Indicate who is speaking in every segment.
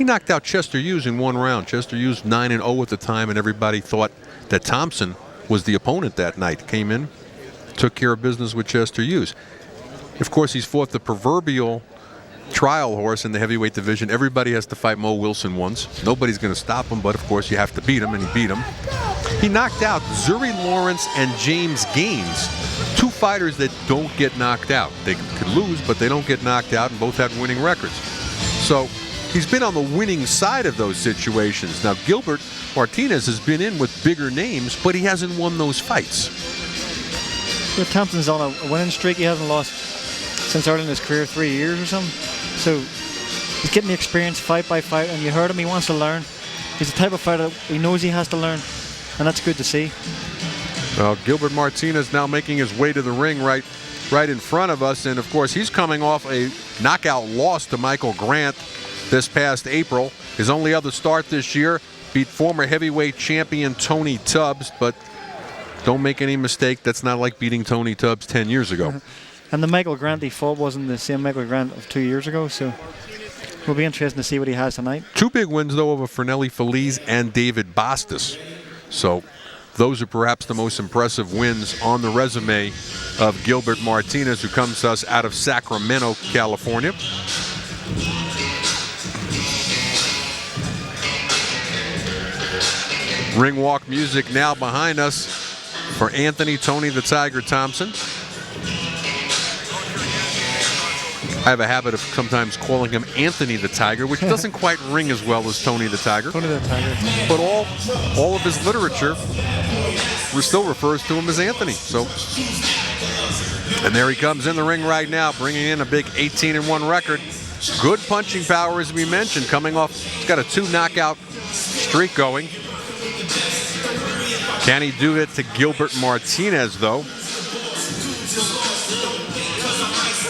Speaker 1: He knocked out Chester Hughes in 1 round. Chester Hughes 9-0 at the time, and everybody thought that Thompson was the opponent that night. Came in, took care of business with Chester Hughes. Of course, he's fought the proverbial trial horse in the heavyweight division. Everybody has to fight Mo Wilson once. Nobody's going to stop him, but of course you have to beat him, and he beat him. He knocked out Zuri Lawrence and James Gaines, 2 fighters that don't get knocked out. They could lose, but they don't get knocked out, and both had winning records. So he's been on the winning side of those situations. Now, Gilbert Martinez has been in with bigger names, but he hasn't won those fights.
Speaker 2: But Thompson's on a winning streak. He hasn't lost since early in his career, 3 years or something. So he's getting the experience fight by fight, and you heard him, he wants to learn. He's the type of fighter he knows he has to learn, and that's good to see.
Speaker 1: Well, Gilbert Martinez now making his way to the ring right in front of us, and of course he's coming off a knockout loss to Michael Grant this past April. His only other start this year, beat former heavyweight champion Tony Tubbs, but don't make any mistake, that's not like beating Tony Tubbs 10 years ago.
Speaker 2: And the Michael Grant he fought wasn't the same Michael Grant of 2 years ago, so it'll be interesting to see what he has tonight. 2
Speaker 1: big wins, though, over Fernelli Feliz and David Bastos. So those are perhaps the most impressive wins on the resume of Gilbert Martinez, who comes to us out of Sacramento, California. Ring walk music now behind us for Anthony "Tony the Tiger" Thompson. I have a habit of sometimes calling him Anthony the Tiger, which doesn't quite ring as well as Tony the Tiger.
Speaker 2: Tony the Tiger.
Speaker 1: But all of his literature still refers to him as Anthony. So, and there he comes in the ring right now, bringing in a big 18-1 record. Good punching power, as we mentioned, coming off. He's got a 2 knockout streak going. Can he do it to Gilbert Martinez, though?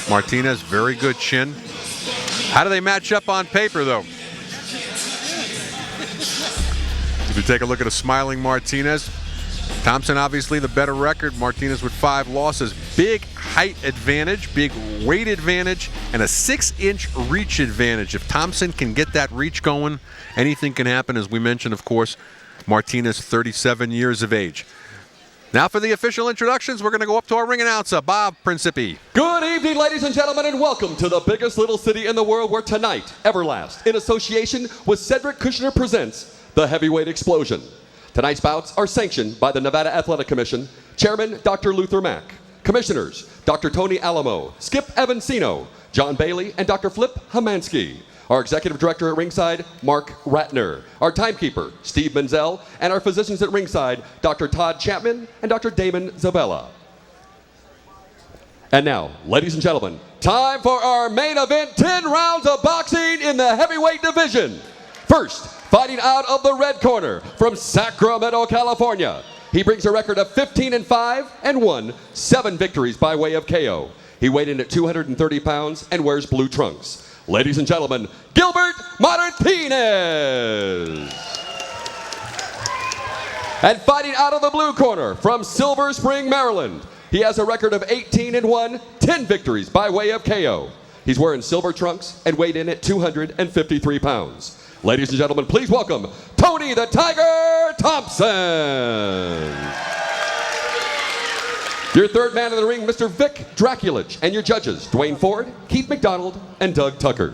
Speaker 1: Martinez, very good chin. How do they match up on paper, though? If you take a look at a smiling Martinez, Thompson obviously the better record. Martinez with 5 losses. Big height advantage, big weight advantage, and a 6-inch reach advantage. If Thompson can get that reach going, anything can happen. As we mentioned, of course, Martinez, 37 years of age. Now for the official introductions, we're going to go up to our ring announcer, Bob Principi.
Speaker 3: Good evening, ladies and gentlemen, and welcome to the biggest little city in the world, where tonight, Everlast, in association with Cedric Kushner, presents the Heavyweight Explosion. Tonight's bouts are sanctioned by the Nevada Athletic Commission, Chairman Dr. Luther Mack, Commissioners Dr. Tony Alamo, Skip Avancino, John Bailey, and Dr. Flip Hamansky. Our executive director at ringside, Mark Ratner. Our timekeeper, Steve Menzel. And our physicians at ringside, Dr. Todd Chapman and Dr. Damon Zabella. And now, ladies and gentlemen, time for our main event, 10 rounds of boxing in the heavyweight division. First, fighting out of the red corner from Sacramento, California. He brings a record of 15-5 and won 7 victories by way of KO. He weighed in at 230 pounds and wears blue trunks. Ladies and gentlemen, Gilbert Martinez. And fighting out of the blue corner from Silver Spring, Maryland. He has a record of 18-1, 10 victories by way of KO. He's wearing silver trunks and weighed in at 253 pounds. Ladies and gentlemen, please welcome Tony the Tiger Thompson. Your third man in the ring, Mr. Vic Draculich, and your judges, Dwayne Ford, Keith McDonald, and Doug Tucker.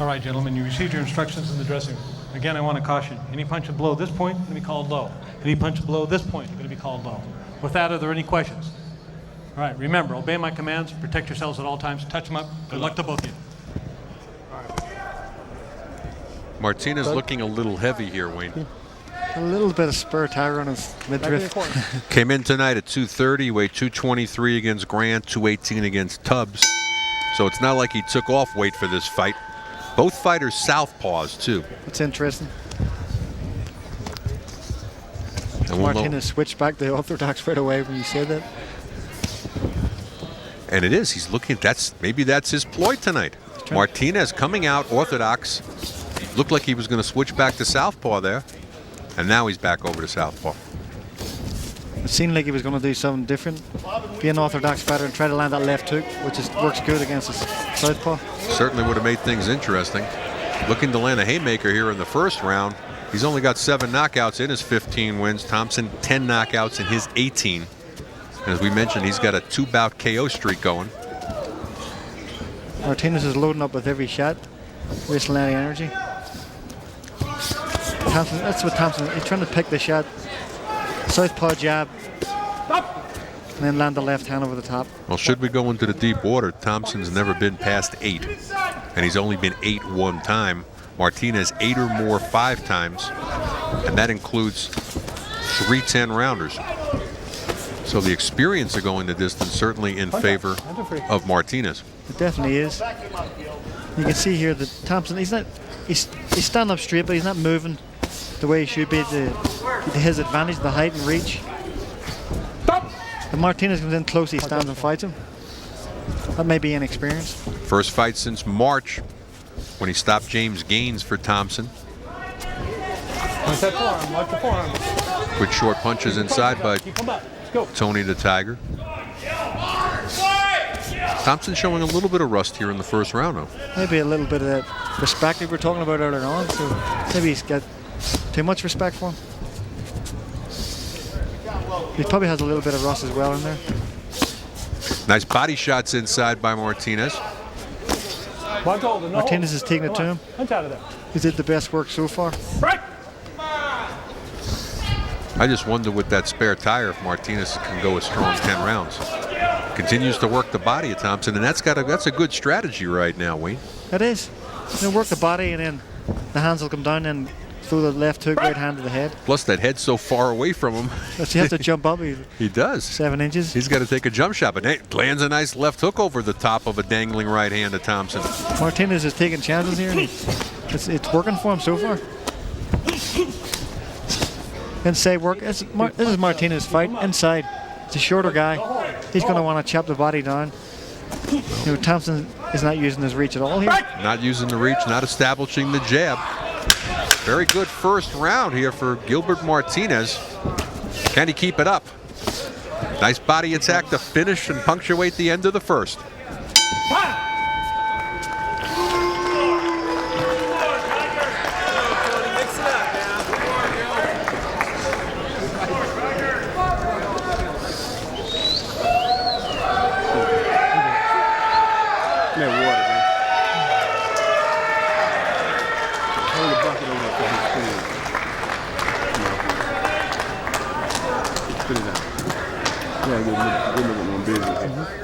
Speaker 4: All right, gentlemen, you received your instructions in the dressing room. Again, I want to caution you. Any punch below this point, going to be called low. Any punch below this point, going to be called low. With that, are there any questions? All right, remember, obey my commands, protect yourselves at all times, touch them up. Good luck to both of you.
Speaker 1: Martinez looking a little heavy here, Wayne.
Speaker 2: A little bit of spur tire on his midriff.
Speaker 1: Came in tonight at 230, weighed 223 against Grant, 218 against Tubbs. So it's not like he took off weight for this fight. Both fighters southpaws, too.
Speaker 2: That's interesting. Martinez switched back to orthodox right away when you said that.
Speaker 1: And it is. He's looking. Maybe that's his ploy tonight. Martinez coming out orthodox. Looked like he was going to switch back to southpaw there, and now he's back over to southpaw.
Speaker 2: It seemed like he was going to do something different, be an orthodox fighter and try to land that left hook, which works good against his southpaw.
Speaker 1: Certainly would have made things interesting. Looking to land a haymaker here in the first round. He's only got 7 knockouts in his 15 wins. Thompson 10 knockouts in his 18. And as we mentioned, he's got a 2-bout KO streak going.
Speaker 2: Martinez is loading up with every shot, wasting any energy. Thompson, that's what Thompson, he's trying to pick the shot. Southpaw jab, and then land the left hand over the top.
Speaker 1: Well, should we go into the deep water, Thompson's never been past 8. And he's only been 8 one time. Martinez 8 or more 5 times. And that includes 3 10-rounders. So the experience of going the distance certainly in favor of Martinez.
Speaker 2: It definitely is. You can see here that Thompson, he's standing up straight, but he's not moving the way he should be to his advantage, the height and reach. If Martinez comes in close, he stands and fights him. That may be inexperience.
Speaker 1: First fight since March when he stopped James Gaines for Thompson.
Speaker 4: Watch that forearm, watch the forearm.
Speaker 1: With short punches inside by
Speaker 4: Keep him up. Let's go.
Speaker 1: Tony the Tiger. Thompson showing a little bit of rust here in the first round, though.
Speaker 2: Maybe a little bit of that respect that we were talking about earlier on. So maybe he's got too much respect for him. He probably has a little bit of rust as well in there.
Speaker 1: Nice body shots inside by Martinez.
Speaker 2: Martinez is taking it to him.
Speaker 4: Punch out of there.
Speaker 2: He did the best work so far.
Speaker 4: Right.
Speaker 1: I just wonder with that spare tire if Martinez can go a strong 10 rounds. Continues to work the body of Thompson, and that's a good strategy right now, Wayne.
Speaker 2: It is. You know, work the body, and then the hands will come down and throw the left hook, right hand to the head.
Speaker 1: Plus that head's so far away from him.
Speaker 2: So he has to jump up.
Speaker 1: He does.
Speaker 2: 7 inches.
Speaker 1: He's got to take a jump shot, but hey, lands a nice left hook over the top of a dangling right hand to Thompson.
Speaker 2: Martinez is taking chances here, and it's working for him so far. Inside work. This is Martinez's fight. Inside. It's a shorter guy. He's going to want to chop the body down. You know, Thompson is not using his reach at all here.
Speaker 1: Not using the reach, not establishing the jab. Very good first round here for Gilbert Martinez. Can he keep it up? Nice body attack to finish and punctuate the end of the first.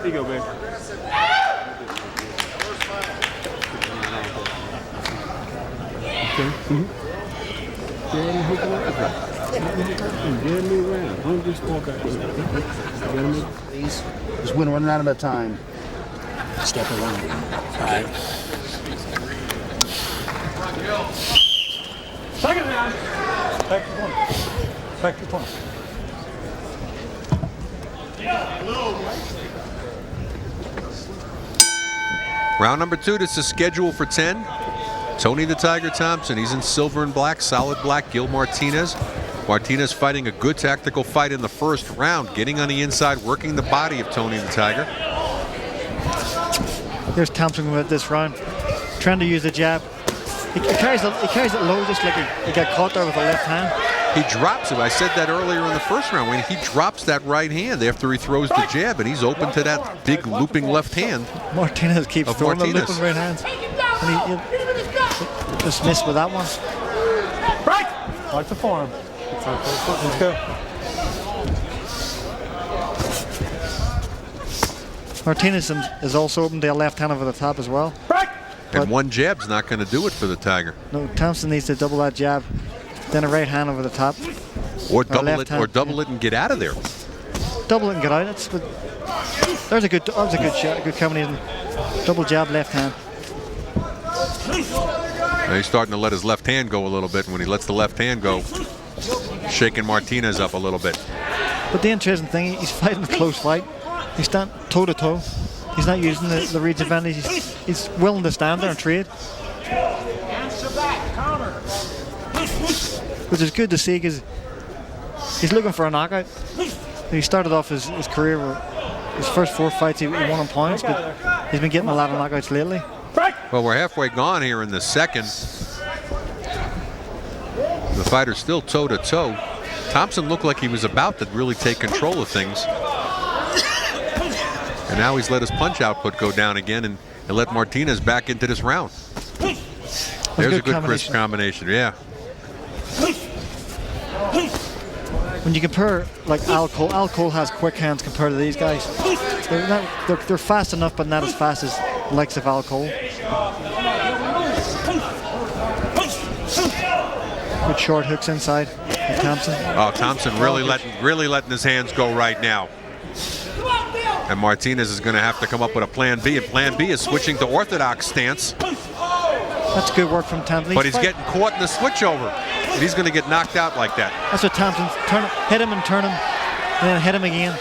Speaker 5: Here you go, man. Okay.
Speaker 6: Please, just when running out of time, step around. All right.
Speaker 4: Second round. Back to point. Back to point.
Speaker 1: Round number 2, this is scheduled for 10. Tony the Tiger Thompson, he's in silver and black, solid black. Gil Martinez. Martinez fighting a good tactical fight in the first round, getting on the inside, working the body of Tony the Tiger.
Speaker 2: Here's Thompson with this round, trying to use the jab. He carries it low, just like he got caught there with the left hand.
Speaker 1: He drops it. I said that earlier in the first round when he drops that right hand after he throws the jab, and he's open to that big looping left hand.
Speaker 2: Martinez keeps throwing the looping right hands. And he just missed with that one.
Speaker 4: Right. Watch the forearm. Let's go.
Speaker 2: Martinez is also open to a left hand over the top as well.
Speaker 4: Right.
Speaker 1: And one jab's not going to do it for the Tiger.
Speaker 2: No, Thompson needs to double that jab, then a right hand over the top.
Speaker 1: Or double it and get out of there.
Speaker 2: Double it and get out. That was a good shot, good combination. Double jab, left hand.
Speaker 1: Now he's starting to let his left hand go a little bit. And when he lets the left hand go, shaking Martinez up a little bit.
Speaker 2: But the interesting thing, he's fighting a close fight. He's standing toe to toe. He's not using the reach advantage. He's willing to stand there and trade. Which is good to see because he's looking for a knockout. He started off his career with his first 4 fights he won on points, but he's been getting a lot of knockouts lately.
Speaker 1: Well, we're halfway gone here in the second. The fighter's still toe-to-toe. Thompson looked like he was about to really take control of things. And now he's let his punch output go down again and let Martinez back into this round. There's a good crisp combination, yeah.
Speaker 2: When you compare, like Al Cole has quick hands compared to these guys. They're fast enough, but not as fast as the likes of Al Cole. Good short hooks inside of Thompson.
Speaker 1: Oh, Thompson really letting his hands go right now. And Martinez is going to have to come up with a plan B, and plan B is switching to orthodox stance.
Speaker 2: That's good work from Thompson.
Speaker 1: But he's getting caught in the switchover, and he's going to get knocked out like that.
Speaker 2: That's what Thompson, hit him and turn him, and then hit him again.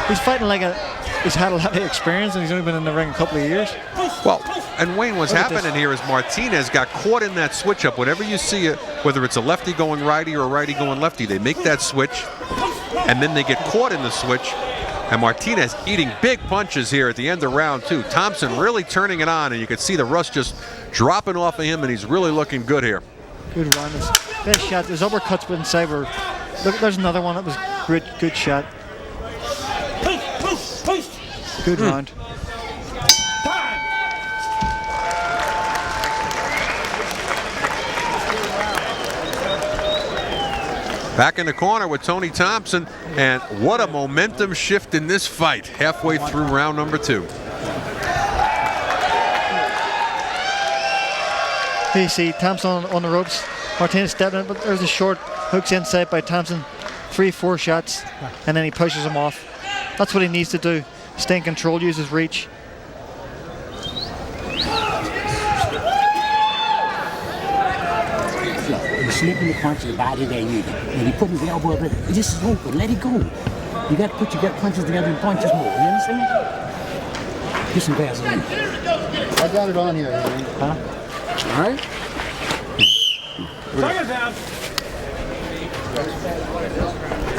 Speaker 2: He's fighting like he's had a lot of experience, and he's only been in the ring a couple of years.
Speaker 1: Well, and Wayne, what's happening here is Martinez got caught in that switch up. Whenever you see it, whether it's a lefty going righty or a righty going lefty, they make that switch, and then they get caught in the switch. And Martinez eating big punches here at the end of round 2. Thompson really turning it on, and you can see the rust just dropping off of him, and he's really looking good here.
Speaker 2: Good run. Best shot. His uppercuts went inside. Look, there's another one that was good shot. Good round.
Speaker 1: Back in the corner with Tony Thompson, and what a momentum shift in this fight halfway through round number 2.
Speaker 2: Here you see Thompson on the ropes. Martinez stepping in, but there's a short hooks inside by Thompson. 3-4 shots, and then he pushes him off. That's what he needs to do. Stay in control, use his reach.
Speaker 6: Slipping the punch, the body there, when you put his elbow up, it just is open. Let it go. You got to put your punches together and punches more. You understand? Get some Vaseline. I got it on here, man. Huh? All right.
Speaker 5: Second down.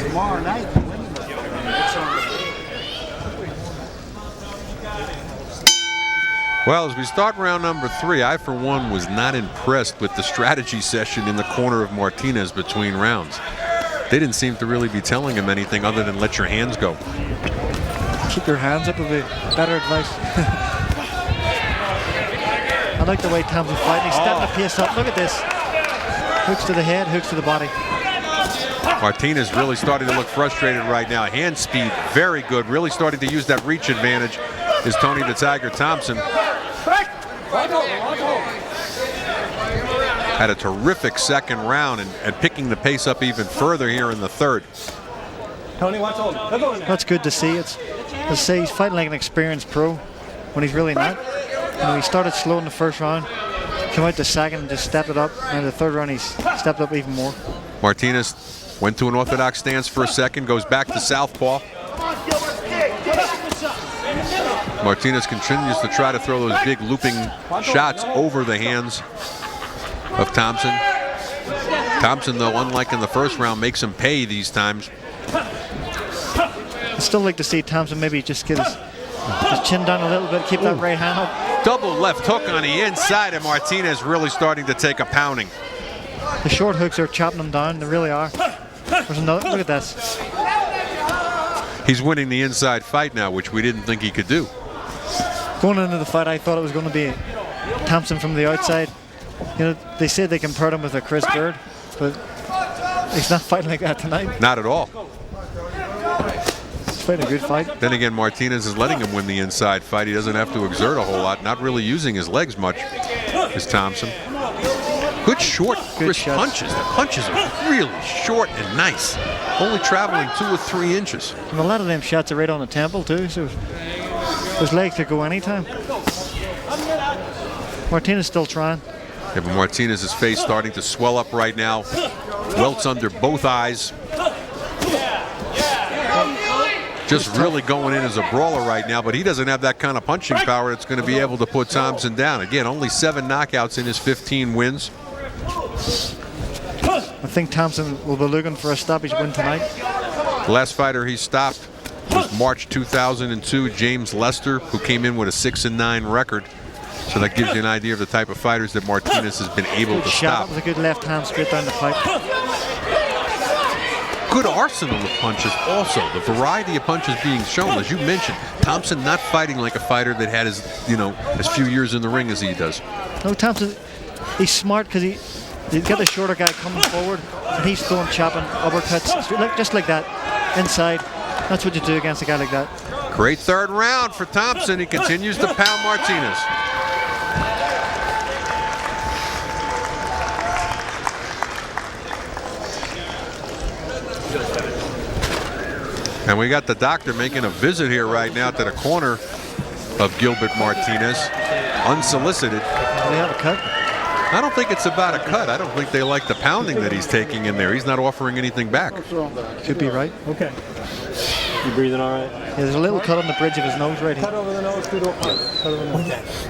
Speaker 6: Tomorrow night.
Speaker 1: Well, as we start round number 3, I, for one, was not impressed with the strategy session in the corner of Martinez between rounds. They didn't seem to really be telling him anything other than let your hands go.
Speaker 2: Keep your hands up would be better advice. I like the way Thompson's fighting. He's stepping the pace up. Look at this. Hooks to the head, hooks to the body.
Speaker 1: Martinez really starting to look frustrated right now. Hand speed, very good. Really starting to use that reach advantage is Tony the Tiger Thompson. Had a terrific second round and picking the pace up even further here in the third.
Speaker 5: Tony, watch hold.
Speaker 2: That's good to see. Let's say he's fighting like an experienced pro when he's really not. He started slow in the first round, came out the second and just stepped it up. And the third round he's stepped up even more.
Speaker 1: Martinez went to an orthodox stance for a second, goes back to southpaw. Martinez continues to try to throw those big looping shots over the hands of Thompson. Thompson, though, unlike in the first round, makes him pay these times.
Speaker 2: I'd still like to see Thompson maybe just get his chin down a little bit, keep that right hand up.
Speaker 1: Double left hook on the inside, and Martinez really starting to take a pounding.
Speaker 2: The short hooks are chopping him down, they really are. There's another, look at this.
Speaker 1: He's winning the inside fight now, which we didn't think he could do.
Speaker 2: Going into the fight, I thought it was going to be Thompson from the outside. You know, they say they compared him with a Chris Bird, but he's not fighting like that tonight.
Speaker 1: Not at all.
Speaker 2: He's fighting a good fight.
Speaker 1: Then again, Martinez is letting him win the inside fight. He doesn't have to exert a whole lot, not really using his legs much, is Thompson. Good short, crisp punches. The punches are really short and nice, only traveling 2 or 3 inches.
Speaker 2: And a lot of them shots are right on the temple too, so his legs could go anytime. Martinez still trying.
Speaker 1: Yeah, but Martinez's face starting to swell up right now. Welts under both eyes. Just really going in as a brawler right now, but he doesn't have that kind of punching power that's going to be able to put Thompson down. Again, only 7 knockouts in his 15 wins.
Speaker 2: I think Thompson will be looking for a stoppage win tonight.
Speaker 1: The last fighter he stopped was March 2002, James Lester, who came in with a 6-9 record. So that gives you an idea of the type of fighters that Martinez has been able to stop.
Speaker 2: That was a good left hand straight down the pipe.
Speaker 1: Good arsenal of punches also. The variety of punches being shown, as you mentioned. Thompson not fighting like a fighter that had as few years in the ring as he does.
Speaker 2: No, Thompson, he's smart because he's got the shorter guy coming forward and he's throwing chopping uppercuts just like that inside. That's what you do against a guy like that.
Speaker 1: Great third round for Thompson. He continues to pound Martinez. And we got the doctor making a visit here right now to the corner of Gilbert Martinez, unsolicited.
Speaker 2: Do they have a cut?
Speaker 1: I don't think it's about a cut. I don't think they like the pounding that he's taking in there. He's not offering anything back.
Speaker 2: Could be right.
Speaker 5: Okay. You breathing all right?
Speaker 2: Yeah, there's a little cut on the bridge of his nose right here.
Speaker 5: Cut over the nose, do the punch. Cut over the nose.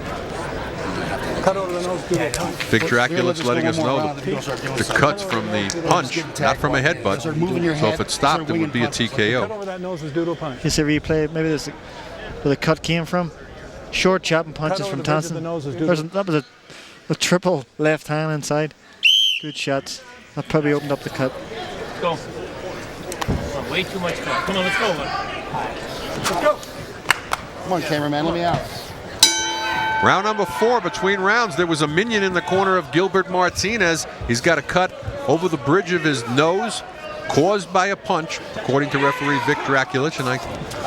Speaker 5: Cut over the nose, do the punch.
Speaker 1: Vic Dracula's letting us know the cuts from the punch, not from a headbutt. So if it stopped, it would be a
Speaker 5: Cut
Speaker 1: TKO.
Speaker 5: over that nose, do the punch.
Speaker 2: Here's a replay. Maybe this where the cut came from. Short chopping punches from Thompson. That was a triple left hand inside. Good shots. That probably opened up the cut.
Speaker 7: Let's go. Way too much cut. Come on, let's go.
Speaker 5: Let's go.
Speaker 6: Come on, cameraman, let me out.
Speaker 1: Round number 4 between rounds. There was a minion in the corner of Gilbert Martinez. He's got a cut over the bridge of his nose caused by a punch, according to referee Vic Draculich. And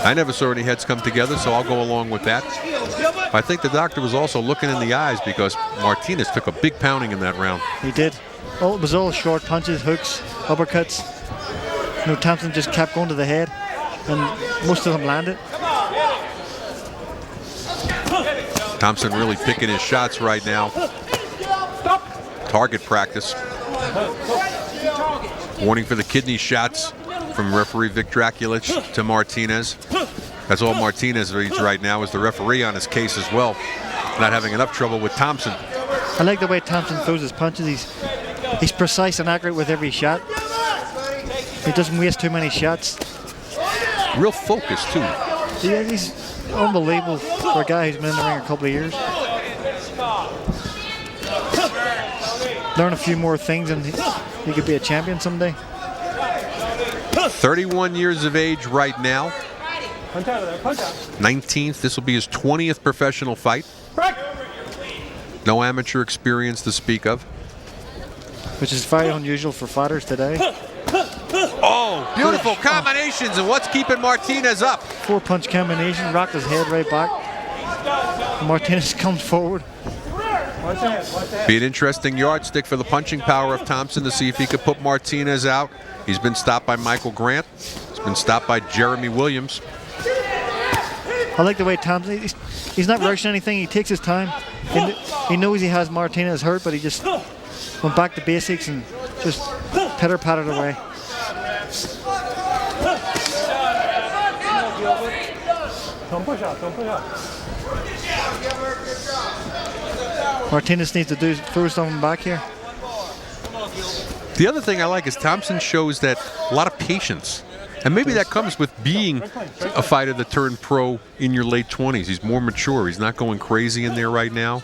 Speaker 1: I never saw any heads come together, so I'll go along with that. I think the doctor was also looking in the eyes because Martinez took a big pounding in that round.
Speaker 2: He did. Oh, it was all short punches, hooks, uppercuts. Thompson just kept going to the head, and most of them landed.
Speaker 1: Thompson really picking his shots right now. Target practice. Warning for the kidney shots from referee Vic Draculich to Martinez. That's all Martinez reads right now is the referee on his case as well. Not having enough trouble with Thompson.
Speaker 2: I like the way Thompson throws his punches. He's precise and accurate with every shot. He doesn't waste too many shots.
Speaker 1: Real focus too.
Speaker 2: Yeah, he's unbelievable for a guy who's been in the ring a couple of years. Learn a few more things and he could be a champion someday.
Speaker 1: 31 years of age right now.
Speaker 5: Punch out of there, punch out.
Speaker 1: 19th. This will be his 20th professional fight. No amateur experience to speak of.
Speaker 2: Which is very unusual for fighters today.
Speaker 1: Oh, beautiful combinations. And what's keeping Martinez up?
Speaker 2: 4-punch combination, rocked his head right back. Martinez comes forward.
Speaker 1: Be an interesting yardstick for the punching power of Thompson to see if he could put Martinez out. He's been stopped by Michael Grant. He's been stopped by Jeremy Williams.
Speaker 2: I like the way Thompson, he's not rushing anything. He takes his time. He knows he has Martinez hurt, but he just went back to basics and just pitter-pattered away.
Speaker 5: Don't push out, don't push out.
Speaker 2: Martinez needs to throw something back here.
Speaker 1: The other thing I like is Thompson shows that a lot of patience. And maybe that comes with being a fighter that turned pro in your late 20s. He's more mature. He's not going crazy in there right now.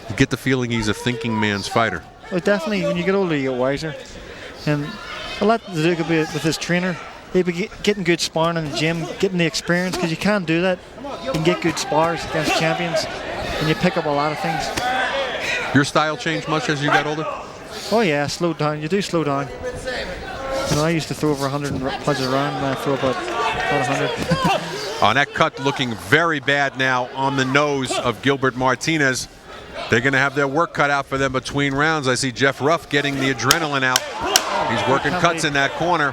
Speaker 1: You get the feeling he's a thinking man's fighter.
Speaker 2: Well, definitely, when you get older, you get wiser. And a lot to do could be with his trainer. He'd be getting good sparring in the gym, getting the experience, because you can't do that. You can get good spars against champions, and you pick up a lot of things.
Speaker 1: Your style changed much as you got older?
Speaker 2: Oh yeah, slow down. You do slow down. I used to throw over 100 punches around, and I throw about 100.
Speaker 1: On that cut looking very bad now on the nose of Gilbert Martinez. They're going to have their work cut out for them between rounds. I see Jeff Ruff getting the adrenaline out. He's working cuts in that corner.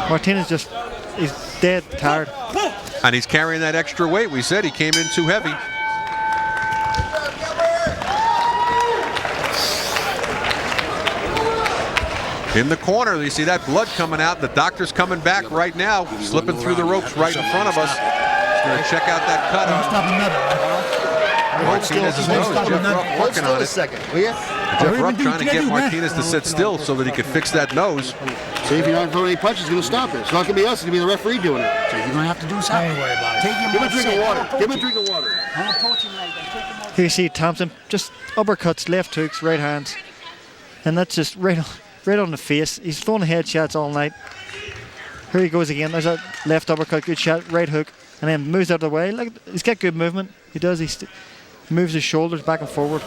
Speaker 2: Martinez he's dead tired.
Speaker 1: And he's carrying that extra weight. We said he came in too heavy. In the corner, you see that blood coming out. The doctor's coming back right now, slipping through the ropes right in front of us. He's going to check out that cut. Martinez's nose. Jeff Ruff working on it.
Speaker 6: Hold still a second, will you?
Speaker 1: Jeff Ruff trying to get Martinez to sit still so that he could fix that nose.
Speaker 8: See, if you're not throwing any punches, it's going to stop it. It's not going to be us. It's going to be the referee doing it.
Speaker 6: So you're going to have to do something.
Speaker 5: Don't worry about it.
Speaker 8: Give him a drink of water. Give him a drink of water.
Speaker 6: I'm approaching like that. Take him off.
Speaker 2: Here you see Thompson, just uppercuts, left hooks, right hands. And that's just right on the face. He's throwing headshots all night. Here he goes again. There's a left uppercut, good shot, right hook, and then moves out of the way. Like, he's got good movement. He does. He moves his shoulders back and forward.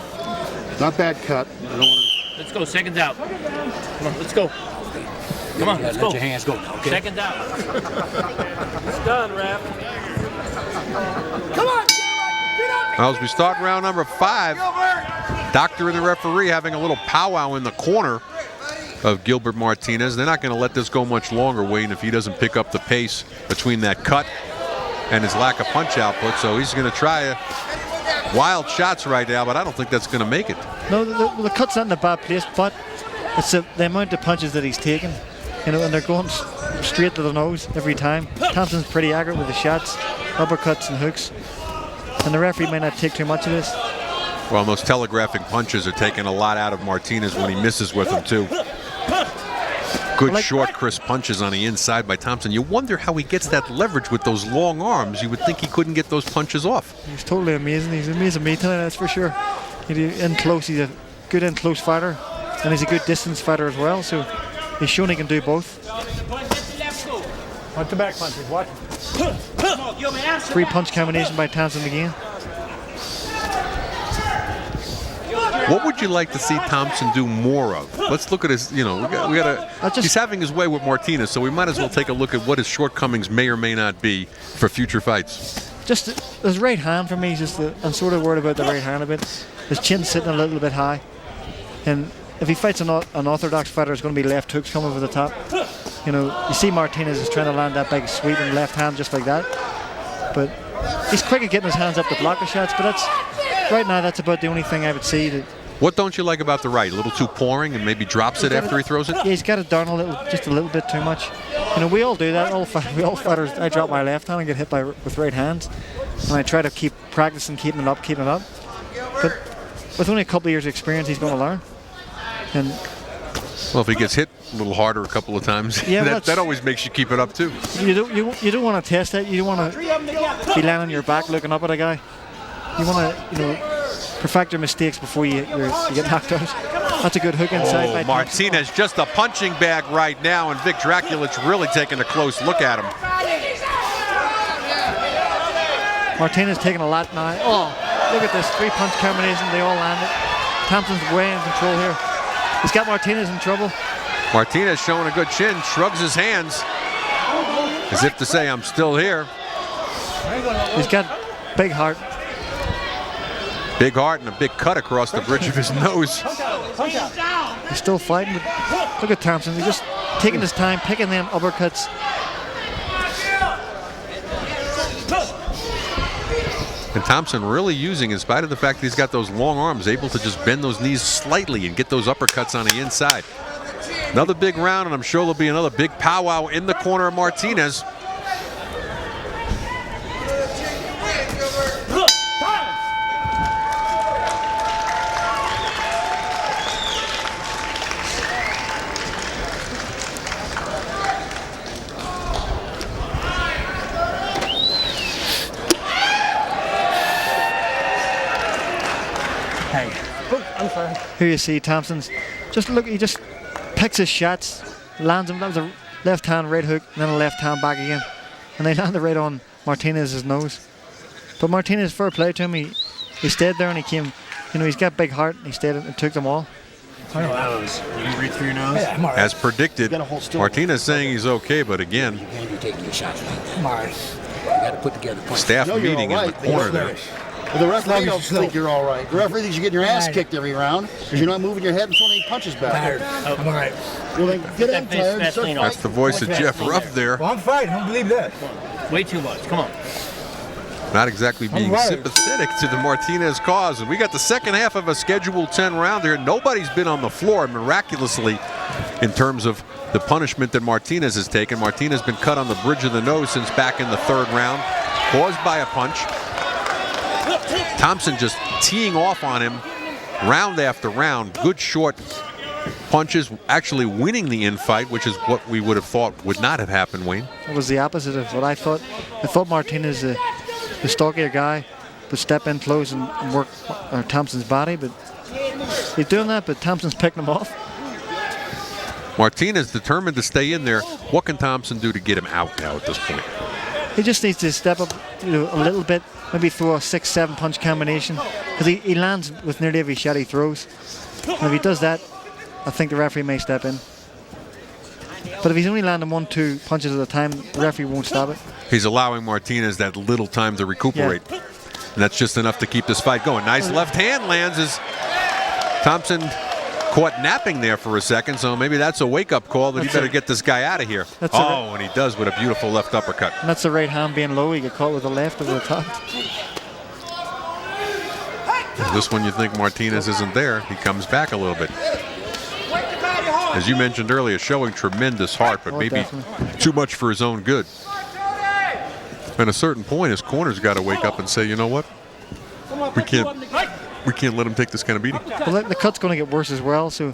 Speaker 8: Not bad cut. I don't want
Speaker 7: Let's go. Seconds out. Come on, let's go. Come on, let's go.
Speaker 6: Let your hands go now, okay?
Speaker 7: Seconds out.
Speaker 4: It's done, ref.
Speaker 1: Well, as we start round number 5, Doctor and the referee having a little powwow in the corner of Gilbert Martinez. They're not going to let this go much longer, Wayne, if he doesn't pick up the pace between that cut and his lack of punch output. So he's going to try wild shots right now, but I don't think that's going to make it.
Speaker 2: No, the cut's not in a bad place, but it's the amount of punches that he's taken, you know, and they're going straight to the nose every time. Thompson's pretty accurate with the shots, uppercuts and hooks, and the referee might not take too much of this.
Speaker 1: Well, those telegraphing punches are taking a lot out of Martinez when he misses with them, too. Good, short, crisp punches on the inside by Thompson. You wonder how he gets that leverage with those long arms. You would think he couldn't get those punches off.
Speaker 2: He's totally amazing. He's amazing me tonight, that's for sure. In close, he's a good in close fighter, and he's a good distance fighter as well. So he's shown he can do both.
Speaker 4: Watch the back punches. Watch.
Speaker 2: 3-punch combination by Thompson again.
Speaker 1: What would you like to see Thompson do more of? Let's look at his, you know, we got to, he's having his way with Martinez, so we might as well take a look at what his shortcomings may or may not be for future fights.
Speaker 2: Just his right hand for me, I'm sort of worried about the right hand a bit. His chin's sitting a little bit high. And if he fights an orthodox fighter, it's going to be left hooks coming over the top. You know, you see Martinez is trying to land that big sweeping left hand just like that. But he's quick at getting his hands up to block the shots, but right now that's about the only thing I would see.
Speaker 1: What don't you like about the right? A little too pouring and maybe drops it after he throws it?
Speaker 2: Yeah, he's got it down just a little bit too much. You know, we all do that. We all fighters. I drop my left hand and get hit with right hands, and I try to keep practicing, keeping it up. But with only a couple of years' experience, he's going to learn. And
Speaker 1: well, if he gets hit a little harder a couple of times,
Speaker 2: yeah,
Speaker 1: that always makes you keep it up too.
Speaker 2: You don't want to test that. You don't want to be laying on your back looking up at a guy. You want to, you know, perfect your mistakes before you get knocked out. That's a good hook inside. By
Speaker 1: Martinez
Speaker 2: Thompson.
Speaker 1: just a punching bag right now, and Vic Draculic's really taking a close look at him.
Speaker 2: Martinez taking a lot now. Oh, look at this 3-punch combination. They all landed. Thompson's way in control here. He's got Martinez in trouble.
Speaker 1: Martinez showing a good chin, shrugs his hands as if to say, I'm still here.
Speaker 2: He's got big heart.
Speaker 1: Big heart and a big cut across the bridge of his nose.
Speaker 2: He's still fighting. But look at Thompson. He's just taking his time, picking them uppercuts.
Speaker 1: And Thompson really using, in spite of the fact that he's got those long arms, able to just bend those knees slightly and get those uppercuts on the inside. Another big round, and I'm sure there'll be another big powwow in the corner of Martinez.
Speaker 2: Here you see Thompson's he just picks his shots, lands them. That was a left hand right hook, and then a left hand back again. And they landed right on Martinez's nose. But Martinez, fair play to him, he stayed there and he came, you know, he's got big heart and he stayed and took them all.
Speaker 5: I know that was. You can breathe through your nose?
Speaker 6: Yeah, I'm all right.
Speaker 1: As predicted, Martinez saying he's okay, but again,
Speaker 6: You can't be taking your shots like that. I'm all right. You got to put together punches.
Speaker 1: staff
Speaker 8: No, you're
Speaker 1: meeting
Speaker 8: all
Speaker 1: in the
Speaker 8: right.
Speaker 1: corner there.
Speaker 8: The referee don't think you're all right. The referee thinks you're getting your ass kicked every round because you're not moving your head and throwing any punches back.
Speaker 6: Tired. I'm all right.
Speaker 8: Well, then get in,
Speaker 7: That face,
Speaker 8: tired.
Speaker 7: that's
Speaker 8: Start
Speaker 7: clean
Speaker 8: fighting.
Speaker 1: That's the voice of Jeff Ruff there.
Speaker 5: Well, I'm fighting. Don't believe that.
Speaker 7: Way too much. Come on.
Speaker 1: Not exactly being
Speaker 5: right.
Speaker 1: sympathetic to the Martinez cause. And we got the second half of a scheduled 10 round here. Nobody's been on the floor miraculously in terms of the punishment that Martinez has taken. Martinez has been cut on the bridge of the nose since back in the third round, caused by a punch. Thompson just teeing off on him round after round. Good short punches, actually winning the infight, which is what we would have thought would not have happened, Wayne.
Speaker 2: It was the opposite of what I thought. I thought Martinez, the stockier guy, would step in close and work Thompson's body, but he's doing that, but Thompson's picking him off.
Speaker 1: Martinez determined to stay in there. What can Thompson do to get him out now at this point?
Speaker 2: He just needs to step up a little bit, maybe throw a 6-7 punch combination, because he lands with nearly every shot he throws. And if he does that, I think the referee may step in. But if he's only landing 1-2 punches at a time, the referee won't stop it.
Speaker 1: He's allowing Martinez that little time to recuperate.
Speaker 2: Yeah.
Speaker 1: And that's just enough to keep this fight going. Nice left hand lands as Thompson caught napping there for a second, so maybe that's a wake-up call that he better get this guy out of here. And he does with a beautiful left uppercut.
Speaker 2: And that's the right hand being low. He got caught with the left over the top.
Speaker 1: This one you think Martinez isn't there. He comes back a little bit. As you mentioned earlier, showing tremendous heart, but maybe too much for his own good. At a certain point, his corner's got to wake up and say, you know what? We can't let him take this kind of beating.
Speaker 2: Well, the cut's going to get worse as well. So,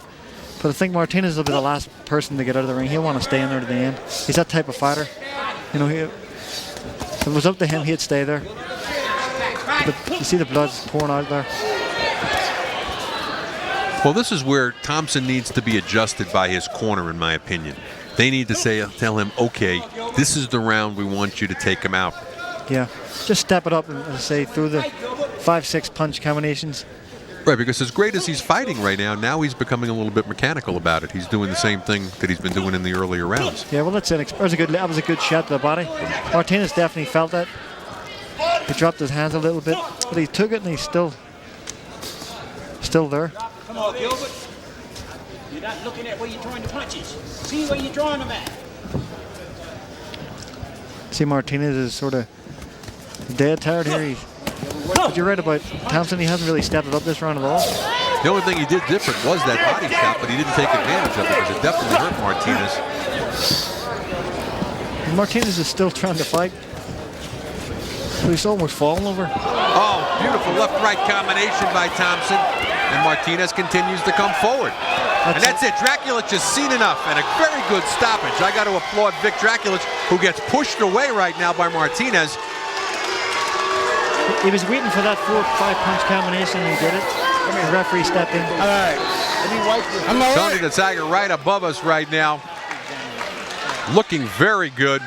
Speaker 2: but I think Martinez will be the last person to get out of the ring. He'll want to stay in there to the end. He's that type of fighter. You know, if it was up to him, he'd stay there. But you see the blood's pouring out there.
Speaker 1: Well, this is where Thompson needs to be adjusted by his corner, in my opinion. They need to tell him, okay, this is the round we want you to take him out.
Speaker 2: Yeah, just step it up and say through the 5-6 punch combinations.
Speaker 1: Right, because as great as he's fighting right now he's becoming a little bit mechanical about it. He's doing the same thing that he's been doing in the earlier rounds.
Speaker 2: Yeah, well, that was a good shot to the body. Martinez definitely felt that. He dropped his hands a little bit, but he took it and he's still there.
Speaker 6: Come on, Gilbert. You're not looking at where you're throwing the punches. See where you're drawing them at.
Speaker 2: See, Martinez is sort of dead tired here. But you're right about Thompson. He hasn't really stepped it up this round at all.
Speaker 1: The only thing he did different was that body shot, but he didn't take advantage of it because it definitely hurt Martinez.
Speaker 2: Martinez is still trying to fight. He's almost falling over.
Speaker 1: Oh, beautiful left-right combination by Thompson. And Martinez continues to come forward. And that's it. Draculich has seen enough, and a very good stoppage. I got to applaud Vic Draculich, who gets pushed away right now by Martinez.
Speaker 2: He was waiting for that 4-5 punch combination, and he did it. The referee stepped in.
Speaker 8: All right.
Speaker 1: Tony the Tiger right above us right now. Looking very good.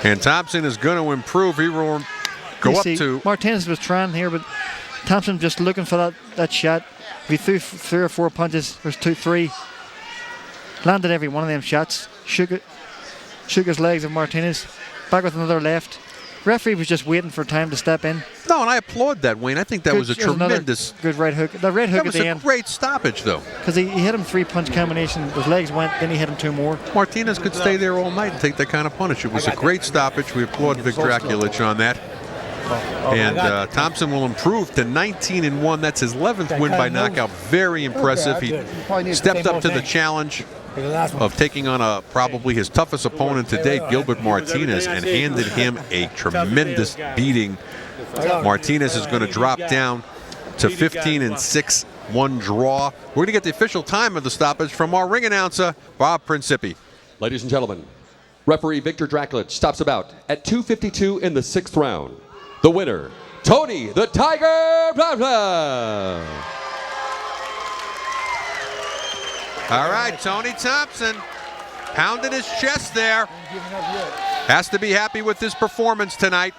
Speaker 1: And Thompson is going to improve. He will go up to...
Speaker 2: Martinez was trying here, but Thompson just looking for that shot. He threw 3 or 4 punches. There's 2-3. Landed every one of them shots. Shook his legs of Martinez. Back with another left. Referee was just waiting for time to step in.
Speaker 1: No, and I applaud that, Wayne. I think that was a tremendous...
Speaker 2: Good right hook. The right hook at the end.
Speaker 1: That was a great stoppage, though.
Speaker 2: Because he hit him 3-punch combination. His legs went, then he hit him 2 more.
Speaker 1: Martinez could stay there all night and take that kind of punish. It was a great stoppage. We applaud Vic Draculich on that. And Thompson will improve to 19-1. That's his 11th win by knockout. Very impressive. He stepped up to the challenge of taking on probably his toughest opponent today, Gilbert Martinez, and handed him a tremendous beating. Martinez is going to drop down to 15-6, 1 draw. We're going to get the official time of the stoppage from our ring announcer, Bob Principi.
Speaker 3: Ladies and gentlemen, referee Victor Draculich stops about at 2:52 in the 6th round. The winner, Tony the Tiger Blah.
Speaker 1: All right, Tony Thompson pounding his chest there. Has to be happy with his performance tonight.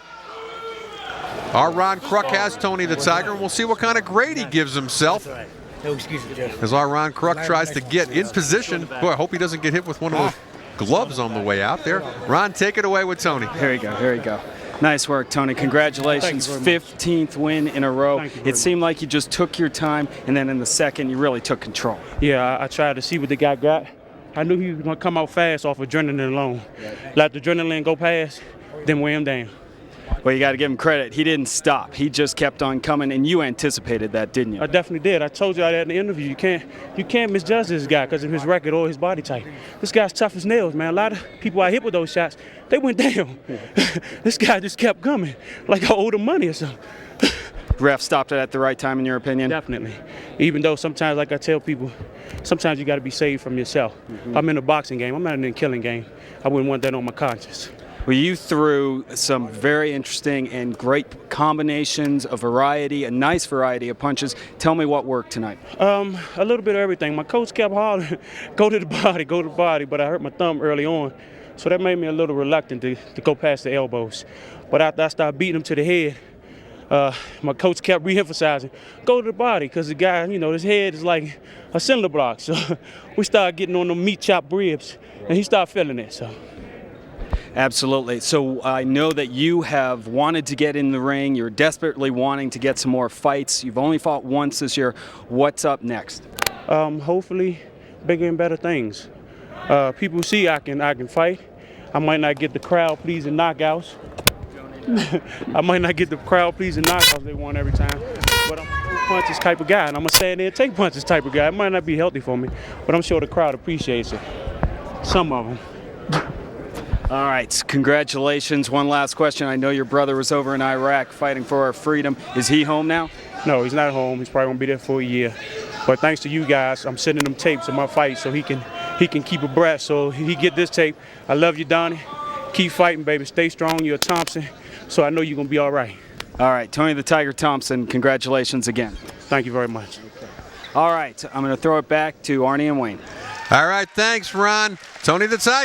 Speaker 1: Our Ron Kruk has Tony the Tiger, and we'll see what kind of grade he gives himself.
Speaker 6: No excuses, Joe.
Speaker 1: As our Ron Kruk tries to get in position. Boy, I hope he doesn't get hit with one of those gloves on the way out there. Ron, take it away with Tony.
Speaker 9: Here we go, here we go. Nice work, Tony. Congratulations. 15th win in a row. It seemed like you just took your time, and then in the second, you really took control.
Speaker 10: Yeah, I tried to see what the guy got. I knew he was going to come out fast off adrenaline alone. Let the adrenaline go past, then weigh him down.
Speaker 9: Well, you got to give him credit. He didn't stop. He just kept on coming, and you anticipated that, didn't you?
Speaker 10: I definitely did. I told you that in the interview. You can't misjudge this guy because of his record or his body type. This guy's tough as nails, man. A lot of people I hit with those shots, they went down. This guy just kept coming like I owed him money or something.
Speaker 9: Ref stopped it at the right time, in your opinion?
Speaker 10: Definitely. Even though sometimes, like I tell people, sometimes you got to be saved from yourself. I'm in a boxing game. I'm not in a killing game. I wouldn't want that on my conscience.
Speaker 9: Well, you threw some very interesting and great combinations, a nice variety of punches. Tell me what worked tonight.
Speaker 10: A little bit of everything. My coach kept hollering, go to the body, but I hurt my thumb early on. So that made me a little reluctant to go past the elbows. But after I started beating him to the head, my coach kept re-emphasizing, go to the body, because the guy, his head is like a cinder block. So we started getting on them meat chop ribs, and he started feeling it. So.
Speaker 9: Absolutely. So I know that you have wanted to get in the ring. You're desperately wanting to get some more fights. You've only fought once this year. What's up next?
Speaker 10: Hopefully, bigger and better things. People see I can fight. I might not get the crowd-pleasing knockouts. I might not get the crowd-pleasing knockouts they want every time. But I'm a punches type of guy, and I'm a stand there and take punches type of guy. It might not be healthy for me, but I'm sure the crowd appreciates it. Some of them.
Speaker 9: All right, congratulations. One last question. I know your brother was over in Iraq fighting for our freedom. Is he home now?
Speaker 10: No, he's not home. He's probably gonna be there for a year. But thanks to you guys, I'm sending him tapes of my fight so he can keep abreast. So he get this tape. I love you, Donnie. Keep fighting, baby. Stay strong. You're a Thompson. So I know you're gonna be all right.
Speaker 9: All right, Tony the Tiger Thompson, congratulations again.
Speaker 10: Thank you very much.
Speaker 9: All right, I'm gonna throw it back to Arnie and Wayne.
Speaker 1: All right, thanks, Ron. Tony the Tiger.